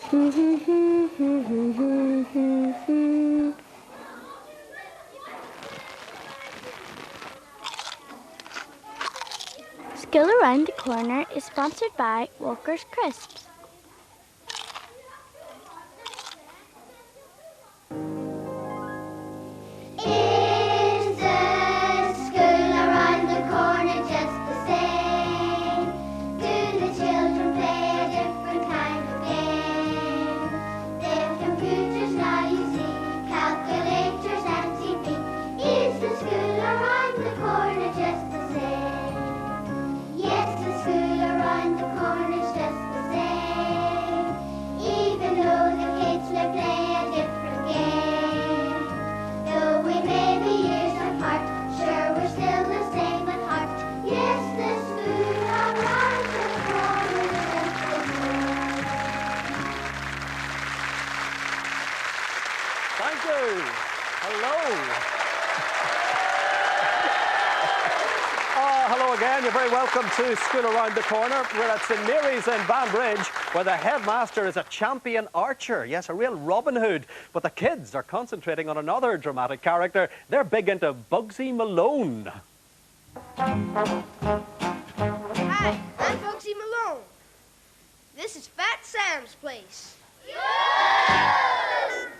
School Around the Corner is sponsored by Walker's Crisps. Is the school around the corner just the same? Do the children play a different kind of game? They've computers now, you see, calculators and TV. Is the school around the corner just the same? Yes, the school around the corner's just the same. Even though the kids may play a different game. Though we may be years apart, sure we're still the same at heart. Yes, the school around the corner's just the same. Thank you. Hello. Hello again. You're very welcome to School Around the Corner. We're at St Mary's in Banbridge, where the headmaster is a champion archer. Yes, a real Robin Hood. But the kids are concentrating on another dramatic character. They're big into Bugsy Malone. Hi, I'm Bugsy Malone. This is Fat Sam's place.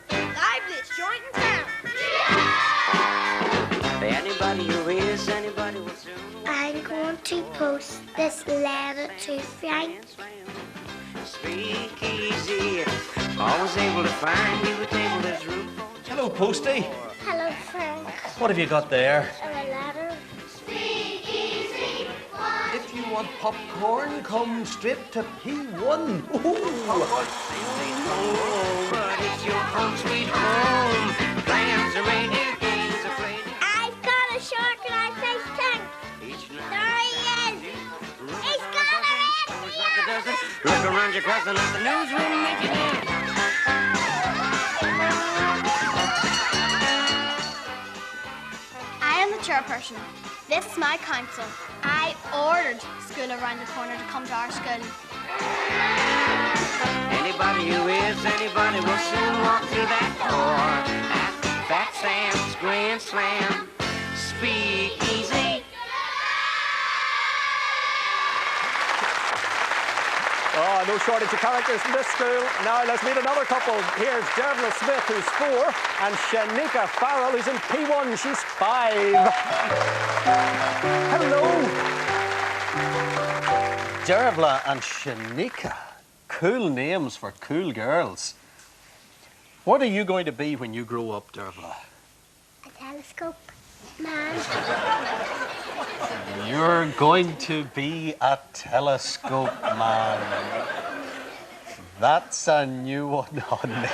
Liveliest joint in town. Anybody who is, anybody will soon. I'm going to post this letter to Frank. Speak easy. Always able to find you a table that's room for. Hello, Posty. Hello, Frank. What have you got there? A letter. Speak easy. If you want popcorn, come straight to P1. But it's your home sweet home. Plans are made, games are played. I've got a shark and I face tank. There he is. He's got a red. Look around you, crossing up the newsroom, make you dance. I am the chairperson. This is my council. I ordered School Around the Corner to come to our school. Anybody who is, anybody will soon walk through that door. At Fat Sam's Grand Slam. Speak easy. Oh, no shortage of characters in this school. Now let's meet another couple. Here's Dervla Smith, who's 4, and Shanika Farrell, who's in P1. She's 5. Hello. Dervla and Shanika. Cool names for cool girls. What are you going to be when you grow up, Dervla? A telescope man. You're going to be a telescope man. That's a new one on me.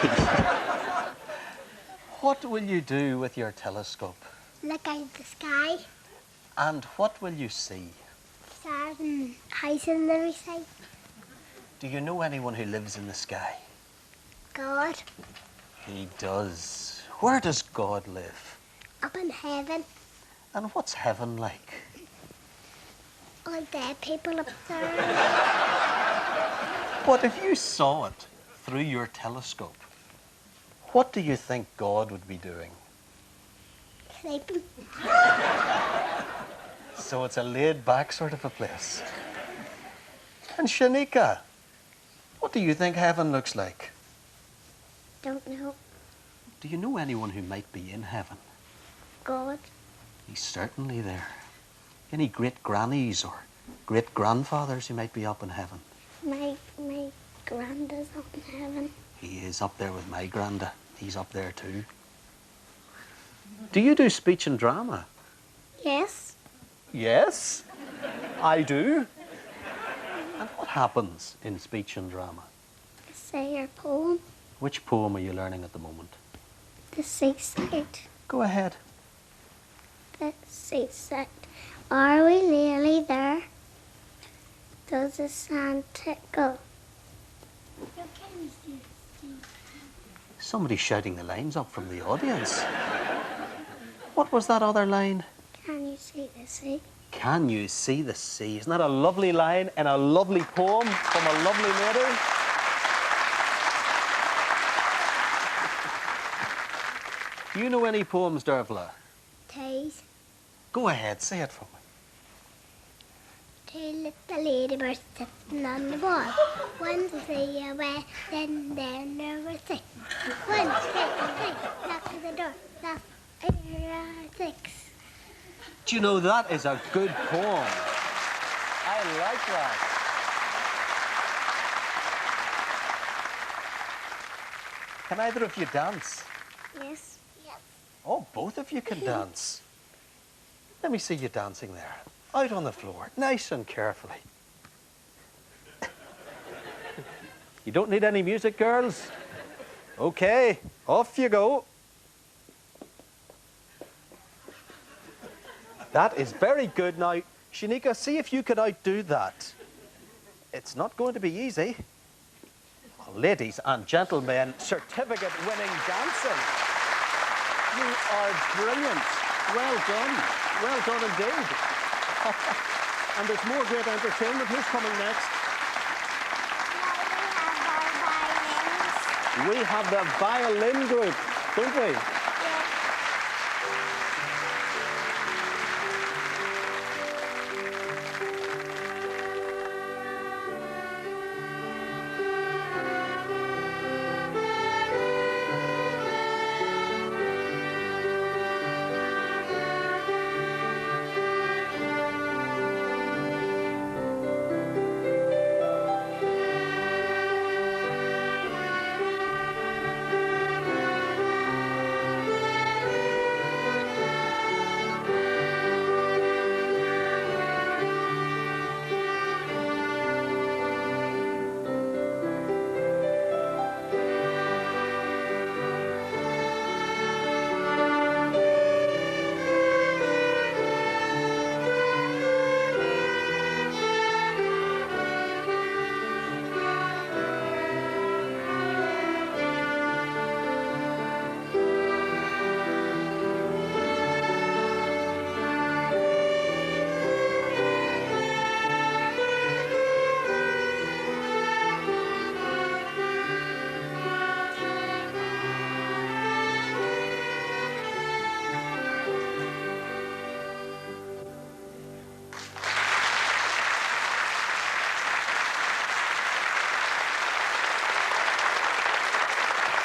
What will you do with your telescope? Look out at the sky. And what will you see? Stars and houses and everything. Do you know anyone who lives in the sky? God. He does. Where does God live? Up in heaven. And what's heaven like? All dead people up there. But if you saw it through your telescope, what do you think God would be doing? Sleeping. So it's a laid-back sort of a place. And Shanika, what do you think heaven looks like? Don't know. Do you know anyone who might be in heaven? God. He's certainly there. Any great-grannies or great-grandfathers who might be up in heaven? My granddad's up in heaven. He is up there with my granda. He's up there too. Do you do speech and drama? Yes. Yes, I do. And what happens in speech and drama? Say your poem. Which poem are you learning at the moment? The seaside. Go ahead. The seaside. Are we nearly there? Does the sand tickle? Somebody's shouting the lines up from the audience. What was that other line? Can you see the sea? Can you see the sea? Isn't that a lovely line and a lovely poem from a lovely lady? Do you know any poems, Dervla? Tays. Go ahead, say it for me. Two little ladybirds sitting on the wall. One to say away, then they're nervous sick. One to say away, knock at the door, knock at 6. Do you know that is a good poem? I like that. Can either of you dance? Yes. Yes. Oh, both of you can dance. Let me see you dancing there. Out on the floor, nice and carefully. You don't need any music, girls? Okay, off you go. That is very good. Now, Shanika, see if you can outdo that. It's not going to be easy. Well, ladies and gentlemen, certificate-winning dancing. You are brilliant. Well done. Well done indeed. And there's more great entertainment. Who's coming next? We have the violin group, don't we?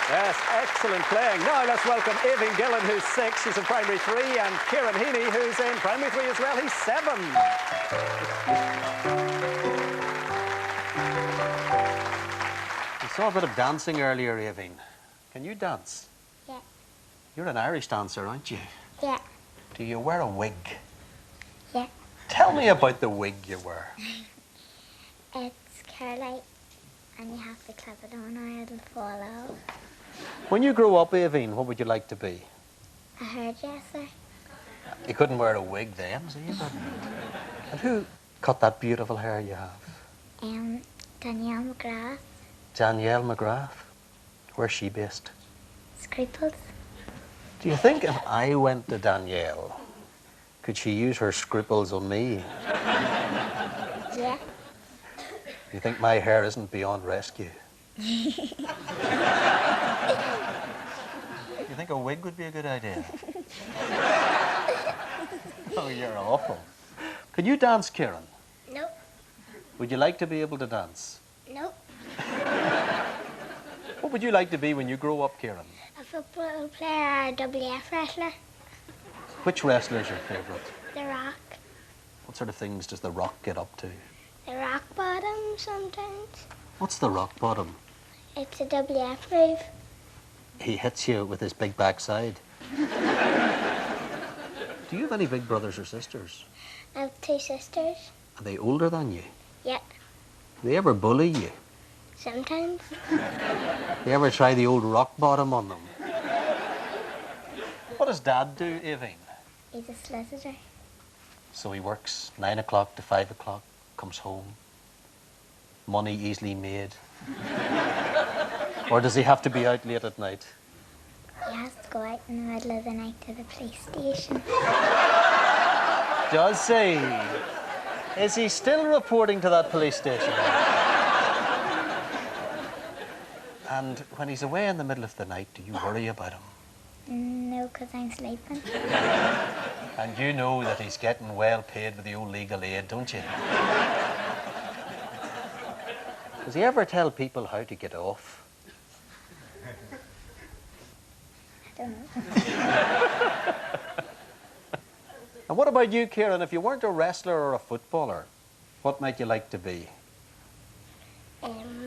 Yes, excellent playing. Now let's welcome Aoibhinn Gillen, who's 6, she's in primary 3, and Kieran Heaney, who's in primary 3 as well, he's 7. We saw a bit of dancing earlier, Aoibhinn. Can you dance? Yeah. You're an Irish dancer, aren't you? Yeah. Do you wear a wig? Yeah. Tell me about the wig you wear. It's curly and you have to clip it on or it'll fall off. When you grow up, Aoibhinn, what would you like to be? A hairdresser. You couldn't wear a wig then, so you couldn't. And who cut that beautiful hair you have? Danielle McGrath. Danielle McGrath. Where's she based? Scruples. Do you think if I went to Danielle, could she use her scruples on me? Yeah. Do you think my hair isn't beyond rescue? You think a wig would be a good idea? Oh, you're awful. Can you dance, Kieran? Nope. Would you like to be able to dance? Nope. What would you like to be when you grow up, Kieran? A football player or a WF wrestler. Which wrestler's your favourite? The Rock. What sort of things does The Rock get up to? The rock bottom sometimes. What's the rock bottom? It's a WF move. He hits you with his big backside. Do you have any big brothers or sisters? I have 2 sisters. Are they older than you? Yeah. Do they ever bully you? Sometimes. Do you ever try the old rock bottom on them? What does Dad do, Aoibhinn? He's a solicitor. So he works 9 o'clock to 5 o'clock, comes home. Money easily made. Or does he have to be out late at night? He has to go out in the middle of the night to the police station. Does he? Is he still reporting to that police station? And when he's away in the middle of the night, do you worry about him? No, because I'm sleeping. And you know that he's getting well paid with the old legal aid, don't you? Does he ever tell people how to get off? I don't know. And what about you, Kieran? If you weren't a wrestler or a footballer, what might you like to be?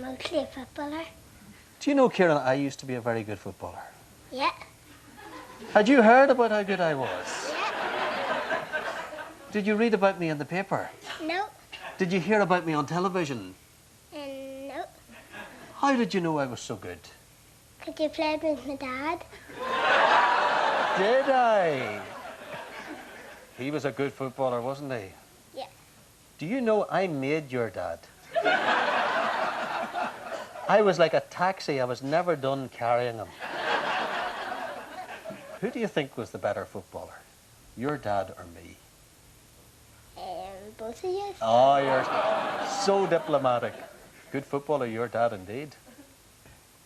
Mostly a footballer. Do you know, Kieran, I used to be a very good footballer. Yeah. Had you heard about how good I was? Yeah. Did you read about me in the paper? No. Did you hear about me on television? No. How did you know I was so good? Could you play with my dad? Did I? He was a good footballer, wasn't he? Yeah. Do you know I made your dad? I was like a taxi. I was never done carrying him. Who do you think was the better footballer? Your dad or me? Both of you. Oh, you're so diplomatic. Good footballer, your dad indeed.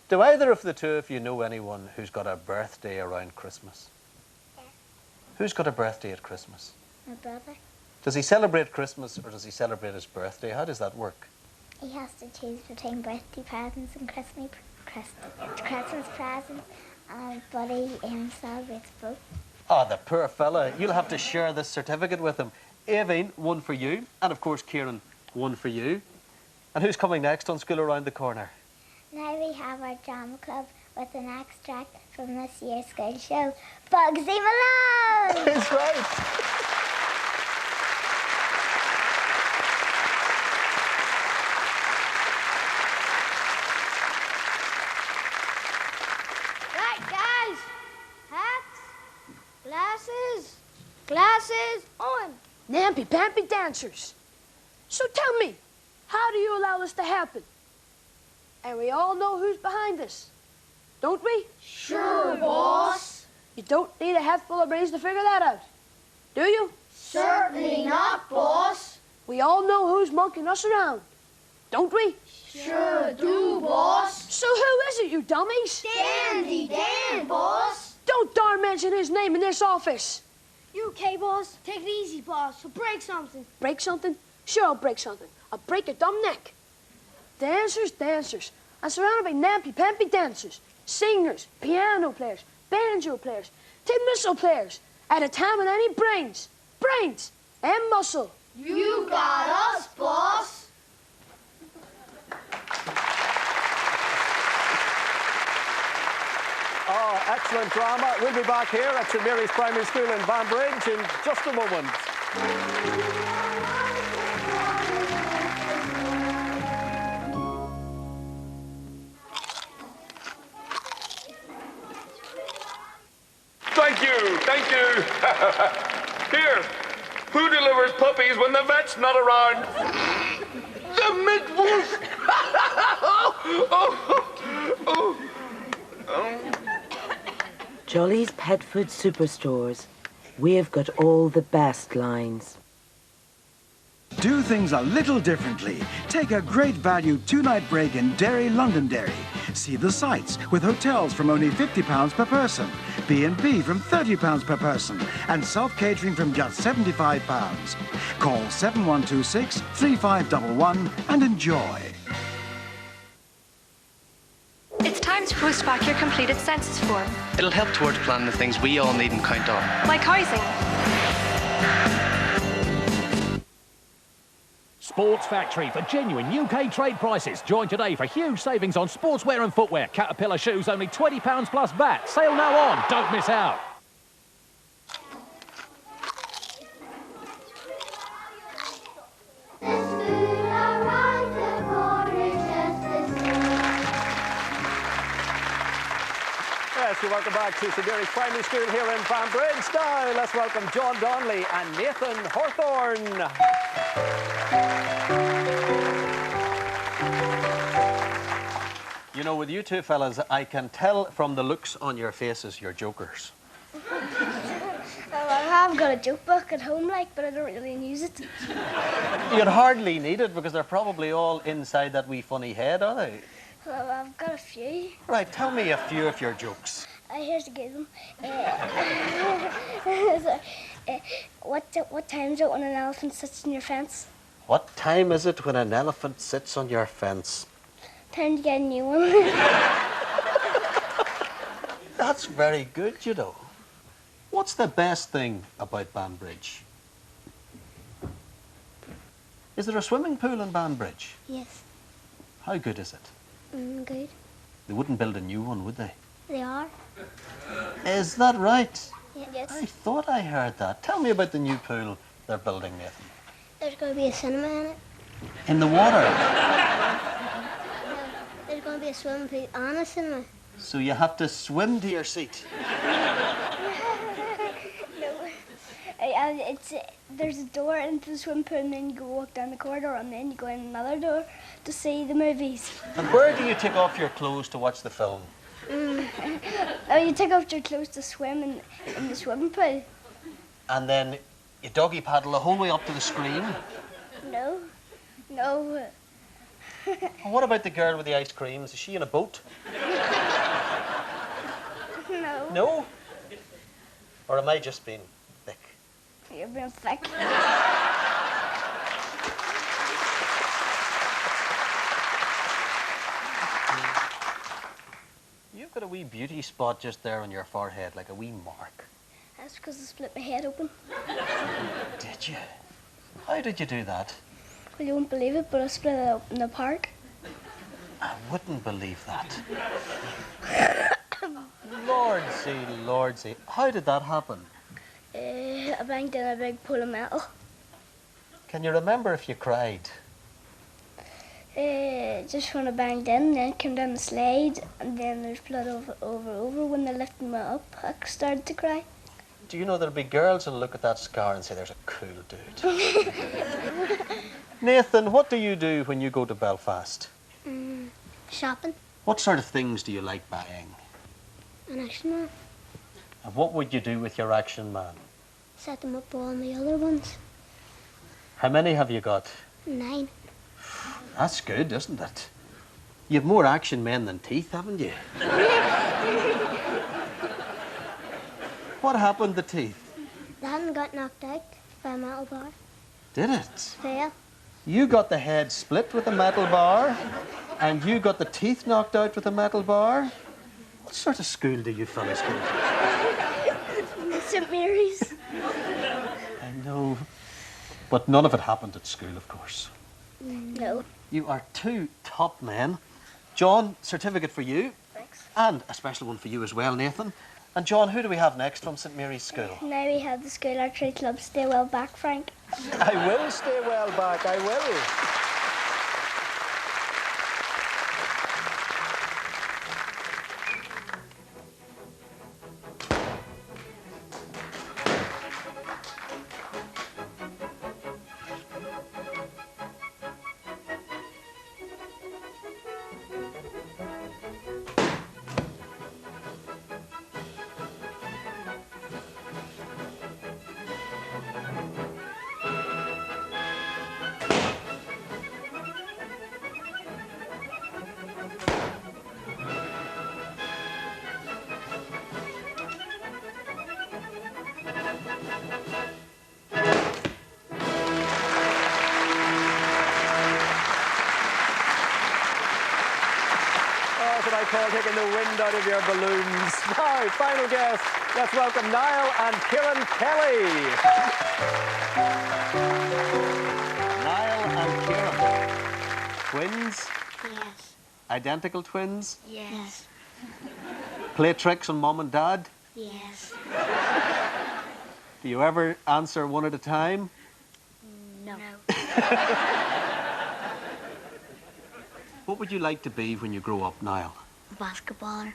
Do either of the two of you know anyone who's got a birthday around Christmas? Yeah. Who's got a birthday at Christmas? My brother. Does he celebrate Christmas or does he celebrate his birthday? How does that work? He has to choose between birthday presents and Christmas presents, but he celebrates both. Oh, the poor fella. You'll have to share this certificate with him. Aveen, one for you. And of course, Kieran, one for you. And who's coming next on School Around the Corner? Now we have our drama club with an extract from this year's school show, Bugsy Malone! That's right. Right, guys. Hats, glasses on. Nampy-pampy dancers. So tell me, how do you allow this to happen? And we all know who's behind this, don't we? Sure, boss. You don't need a head full of brains to figure that out, do you? Certainly not, boss. We all know who's monkeying us around, don't we? Sure do, boss. So who is it, you dummies? Dandy Dan, boss. Don't darn mention his name in this office. You okay, boss? Take it easy, boss. We'll break something. Break something? Sure, I'll break something. I'll break your dumb neck. Dancers. I'm surrounded by nampy-pampy dancers, singers, piano players, banjo players, tin whistle players, at a time with any brains, and muscle. You got us, boss. Oh, excellent drama. We'll be back here at St Mary's Primary School in Banbridge in just a moment. Thank you. Here, who delivers puppies when the vet's not around? The midwife. Jolly's Pet Food Superstores. We've got all the best lines. Do things a little differently. Take a great value two-night break in Derry, Londonderry. See the sights with hotels from only £50 per person, B&B from £30 per person, and self-catering from just £75. Call 7126 3511 and enjoy. It's time to post back your completed census form, It'll help towards planning the things we all need and count on. like housing. Sports Factory for genuine UK trade prices. Join today for huge savings on sportswear and footwear. Caterpillar shoes only £20 plus VAT. Sale now on. Don't miss out. Yes, we welcome back to St Mary's Primary School here in Banbridge. Now, let's welcome John Donnelly and Nathan Hawthorne. You know, with you two fellas, I can tell from the looks on your faces you're jokers. I have got a joke book at home, but I don't really use it. You'd hardly need it because they're probably all inside that wee funny head, are they? Well, I've got a few. Right, tell me a few of your jokes. Here's a good one. What time is it when an elephant sits on your fence? What time is it when an elephant sits on your fence? Time to get a new one. That's very good, you know. What's the best thing about Banbridge? Is there a swimming pool in Banbridge? Yes. How good is it? Good. They wouldn't build a new one, would they? They are. Is that right? Yes. I thought I heard that. Tell me about the new pool they're building, Nathan. There's going to be a cinema in it. In the water? No, there's going to be a swimming pool and a cinema. So you have to swim to your seat. There's a door into the swimming pool, and then you go walk down the corridor, and then you go in another door to see the movies. And where do you take off your clothes to watch the film? Oh, you take off your clothes to swim in the swimming pool. And then you doggy paddle the whole way up to the screen? No. And what about the girl with the ice creams? Is she in a boat? No. No? Or am I just being thick? You're being thick. You've got a wee beauty spot just there on your forehead, like a wee mark. That's because I split my head open. Did you? How did you do that? Well, you won't believe it, but I split it up in the park. I wouldn't believe that. Lordsy. How did that happen? I banged in a big pool of metal. Can you remember if you cried? Just when I banged in, then came down the slide, and then there's blood over. When they lifted me up, I started to cry. Do you know there'll be girls who'll look at that scar and say, there's a cool dude. Nathan, what do you do when you go to Belfast? Shopping. What sort of things do you like buying? An action man. And what would you do with your action man? Set them up on the other ones. How many have you got? 9. That's good, isn't it? You've more action men than teeth, haven't you? What happened to teeth? They hadn't got knocked out by a metal bar. Did it? Fail. You got the head split with a metal bar, and you got the teeth knocked out with a metal bar? What sort of school do you fellas go to? St. Mary's. I know. But none of it happened at school, of course. No. You are 2 top men. John, certificate for you. Thanks. And a special one for you as well, Nathan. And John, who do we have next from St. Mary's School? Now we have the school archery club. Stay well back, Frank. I will stay well back, I will. I call taking the wind out of your balloons. Now, final guest, let's welcome Niall and Kieran Kelly. Niall and Kieran. Twins? Yes. Identical twins? Yes. Play tricks on mum and dad? Yes. Do you ever answer one at a time? No. What would you like to be when you grow up, Niall? Basketballer.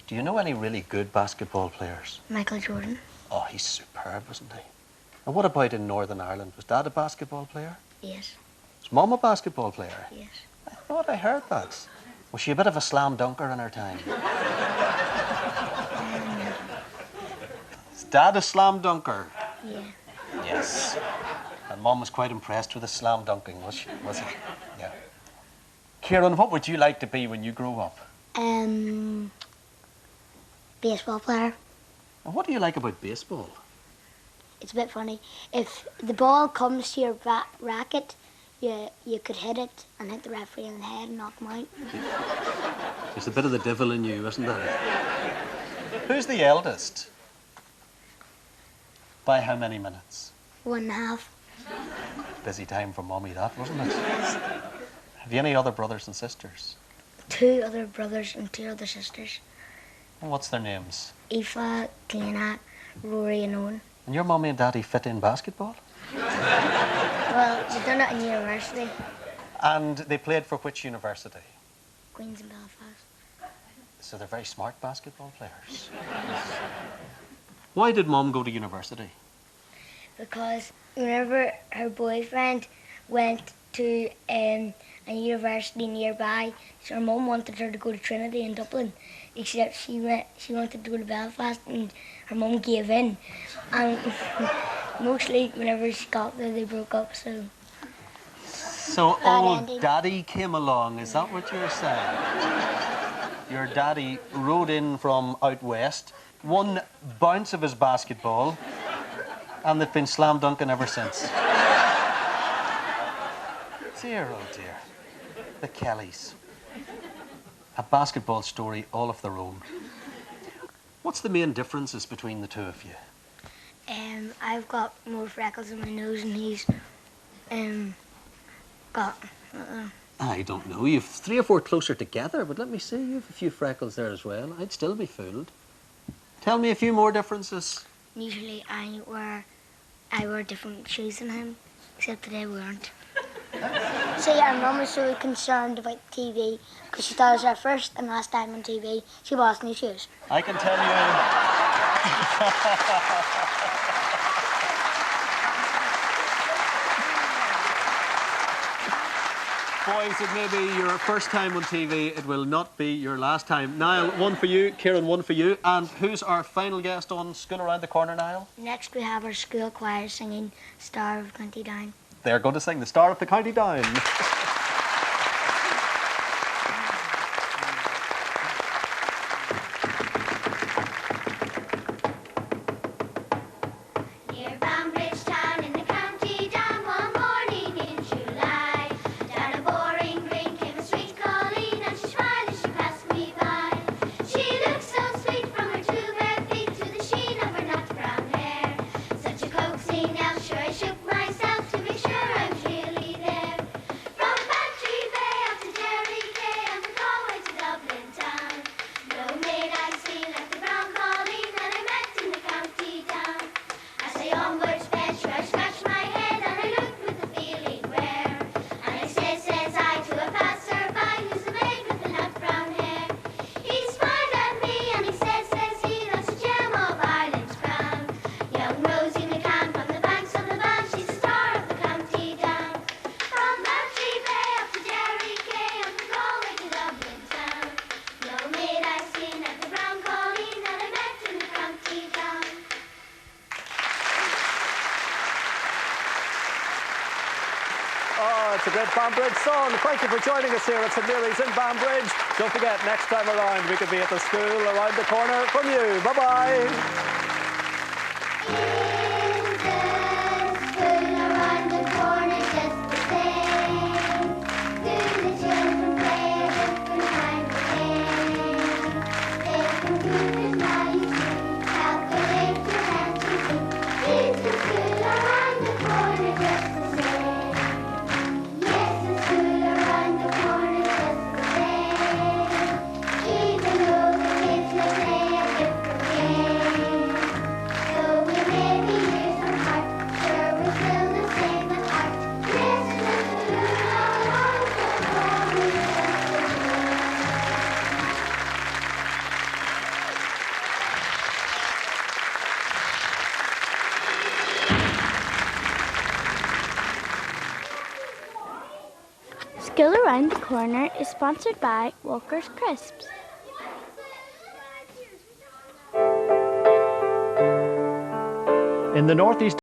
Do you know any really good basketball players? Michael Jordan. Oh, he's superb, isn't he? And what about in Northern Ireland? Was Dad a basketball player? Yes. Was Mum a basketball player? Yes. I thought I heard that. Was she a bit of a slam dunker in her time? Is Dad a slam dunker? Yeah. Yes. And Mum was quite impressed with the slam dunking, was she? Was he? Yeah. Kieran, what would you like to be when you grow up? Baseball player. And what do you like about baseball? It's a bit funny. If the ball comes to your racket, you could hit it and hit the referee in the head and knock him out. There's a bit of the devil in you, isn't there? Who's the eldest? By how many minutes? 1.5. Busy time for Mommy, that, wasn't it? Have you any other brothers and sisters? 2 other brothers and 2 other sisters. And what's their names? Aoife, Glenna, Rory and Owen. And your Mommy and Daddy fit in basketball? Well, they've done it in university. And they played for which university? Queen's in Belfast. So they're very smart basketball players. Why did Mum go to university? Because whenever her boyfriend went to a university nearby, so her mum wanted her to go to Trinity in Dublin, except she wanted to go to Belfast, and her mum gave in. And mostly whenever she got there, they broke up. So old Daddy came along. Is that what you're saying? Your daddy rode in from out west, one bounce of his basketball, and they've been slam dunking ever since. Dear, oh dear. The Kellys. A basketball story all of their own. What's the main differences between the two of you? I've got more freckles on my nose and he's got... I don't know. You've 3 or 4 closer together, but let me see. You've a few freckles there as well. I'd still be fooled. Tell me a few more differences. Usually I wear different shoes than him, except today we weren't. So yeah, Mum was really concerned about TV because she thought it was our first and last time on TV. She bought us new shoes. I can tell you... Boys, it may be your first time on TV. It will not be your last time. Niall, 1 for you. Kieran, 1 for you. And who's our final guest on School Around the Corner, Niall? Next we have our school choir singing Star of County Down. They're going to sing the Star of the County Down. Near Banbridge town in the county down one morning in July, down a boring green came a sweet Colleen and she smiled as she passed me by. She looked so sweet from her 2 bare feet to the sheen of her nut brown hair. Such a coaxing elf, sure I shook myself to be sure I was really there. From Banbridge Bay up to Derry Quay and from Galway to Dublin town, no maid I see like the brown Colleen that I met in the county town. I say onwards, bench, I scratch my head and I looked with a feeling rare. And I says I to a passer-by who's a maid with the nut brown hair. He smiled at me and he says he, that's a gem of Ireland's crown. Young Rosie McCann from the banks of the Bann, she's the star of the county down. From Banbridge Bay up to Derry Quay and from Galway to Dublin town, no maid I seen like the brown Colleen that I met in the county town. Oh, it's a great Banbridge song. Thank you for joining us here at St Mary's in Banbridge. Don't forget, next time around, we could be at the school around the corner from you. Bye-bye. School Around the Corner is sponsored by Walker's Crisps. In the northeast